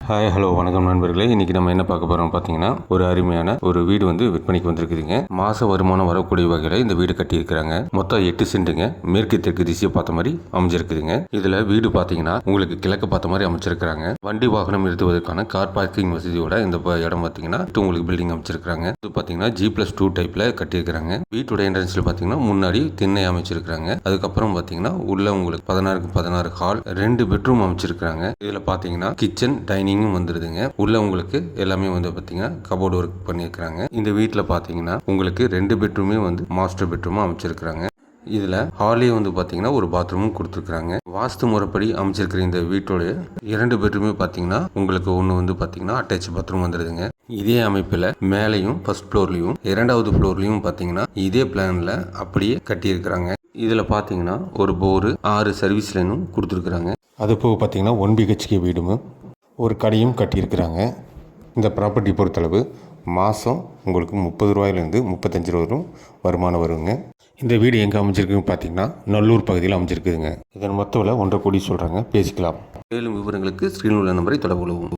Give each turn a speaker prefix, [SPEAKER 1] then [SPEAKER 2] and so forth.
[SPEAKER 1] Hi hello வணக்கம் நண்பர்களே. இன்றைக்கி நம்ம என்ன பார்க்க போகிறோம் பார்த்தீங்கன்னா, ஒரு அருமையான ஒரு வீடு வந்து விற்பனைக்கு வந்திருக்குதுங்க. மாத வருமானம் வரக்கூடிய வகையில் இந்த வீடு கட்டியிருக்கிறாங்க. மொத்தம் 8 சென்ட்டுங்க. மேற்கு தெற்கு திசையை பார்த்த மாதிரி அமைஞ்சிருக்குதுங்க. இதில் வீடு பார்த்தீங்கன்னா உங்களுக்கு கிழக்கு பார்த்த மாதிரி அமைச்சிருக்கிறாங்க. வண்டி வாகனம் நிறுத்துவதற்கான கார் பார்க்கிங் வசதியோட இந்த இடம் பார்த்தீங்கன்னா உங்களுக்கு பில்டிங் அமைச்சிருக்கிறாங்க. இது பார்த்தீங்கன்னா G+2 டைப்பில் கட்டியிருக்கிறாங்க. வீட்டோட என்ட்ரன்ஸில் பார்த்தீங்கன்னா முன்னாடி திண்ணை அமைச்சிருக்கிறாங்க. அதுக்கப்புறம் பார்த்தீங்கன்னா உள்ள உங்களுக்கு 16க்கு 16 ஹால், 2 பெட்ரூம் அமைச்சிருக்கிறாங்க. இதில் பார்த்தீங்கன்னா கிச்சன் டைனிங் வந்துருதுங்க. உள்ள உங்களுக்கு எல்லாமே வந்து பாத்தீங்கன்னா கபோர்டு ஒர்க் பண்ணியிருக்கிறாங்க. இந்த வீட்டில் பார்த்தீங்கன்னா உங்களுக்கு 2 பெட்ரூமே வந்து மாஸ்டர் பெட்ரூமும் அமைச்சிருக்கிறாங்க. இதில் ஹாலே வந்து பார்த்தீங்கன்னா ஒரு பாத்ரூமும் கொடுத்துருக்காங்க. வாஸ்து முறைப்படி அமைச்சிருக்கிற இந்த வீட்டோட 2 பெட்ரூமே பார்த்தீங்கன்னா உங்களுக்கு ஒன்று வந்து பார்த்தீங்கன்னா அட்டாச் பாத்ரூம் வந்துடுதுங்க. இதே அமைப்பில் மேலையும் ஃபர்ஸ்ட் ஃப்ளோர்லையும் 2வது ஃப்ளோர்லையும் பார்த்தீங்கன்னா இதே பிளானில் அப்படியே கட்டியிருக்கிறாங்க. இதில் பார்த்தீங்கன்னா ஒரு போரு 6 சர்வீஸ் லைனும் கொடுத்துருக்குறாங்க. அது போக பார்த்தீங்கன்னா 1 BHK வீடும் ஒரு கடையும் கட்டியிருக்கிறாங்க. இந்த ப்ராப்பர்ட்டி பொறுத்தளவு மாதம் உங்களுக்கு 30 ரூபாயிலேருந்து 35 ரூபா வரும் வருமானம் வருங்க. இந்த வீடு எங்கே அமைஞ்சிருக்குன்னு பார்த்தீங்கன்னா நல்லூர் பகுதியில் அமைஞ்சிருக்குதுங்க. இதன் மொத்த விலை 1.5 கோடி சொல்கிறாங்க. பேசிக்கலாம். மேலும் விவரங்களுக்கு ஸ்க்ரீனில் உள்ள நம்பரை தொடர்பு கொள்ளவும்.